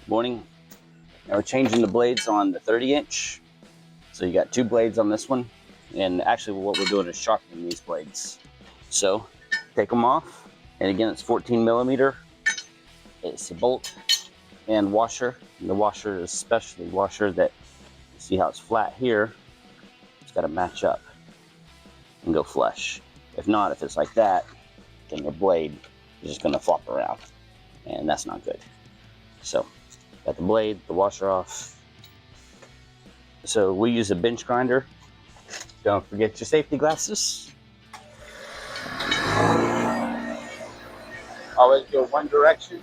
Morning. Now we're changing the blades on the 30-inch. So you got two blades on this one. And actually what we're doing is sharpening these blades. So take them off. And again, it's 14 millimeter. It's a bolt and washer. And the washer is especially washer that, see how it's flat here? It's got to match up and go flush. If not, if it's like that, then your blade is just going to flop around. And that's not good. So got the blade, the washer off. So we use a bench grinder. Don't forget your safety glasses. Always go one direction.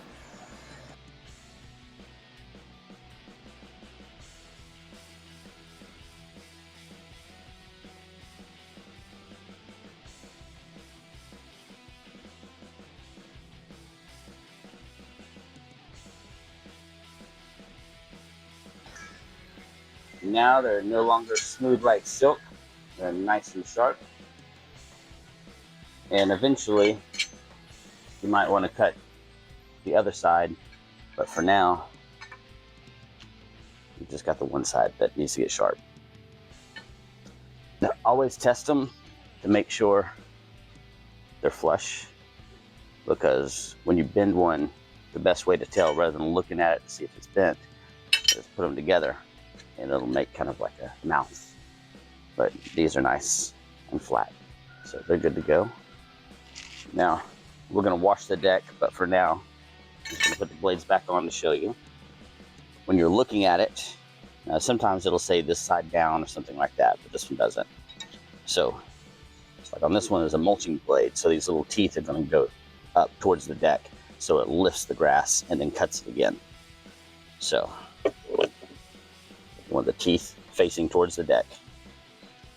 Now they're no longer smooth like silk. They're nice and sharp. And eventually, you might want to cut the other side, but for now, you just got the one side that needs to get sharp. Now, always test them to make sure they're flush, because when you bend one, the best way to tell, rather than looking at it to see if it's bent, is put them together and it'll make kind of like a mouth. But these are nice and flat, so they're good to go. Now we're going to wash the deck, but for now I'm just going to put the blades back on to show you. When you're looking at it, sometimes it'll say this side down or something like that, but this one doesn't. So like on this one is a mulching blade, so these little teeth are going to go up towards the deck, so it lifts the grass and then cuts it again. So you want the teeth facing towards the deck.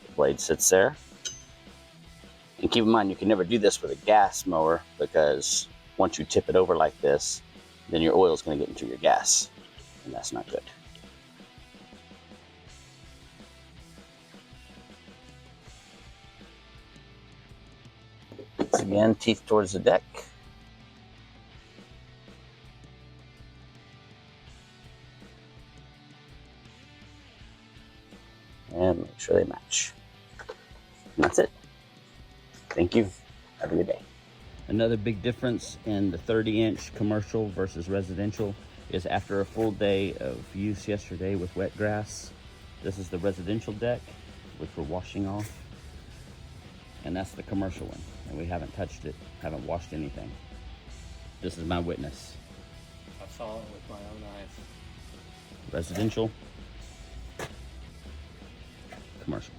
The blade sits there. And keep in mind, you can never do this with a gas mower, because once you tip it over like this, then your oil is going to get into your gas, and that's not good. Once again, teeth towards the deck. And make sure they match. And that's it. Thank you. Have a good day. Another big difference in the 30-inch commercial versus residential is after a full day of use yesterday with wet grass, this is the residential deck, which we're washing off. And that's the commercial one. And we haven't touched it, haven't washed anything. This is my witness. I saw it with my own eyes. Residential, commercial.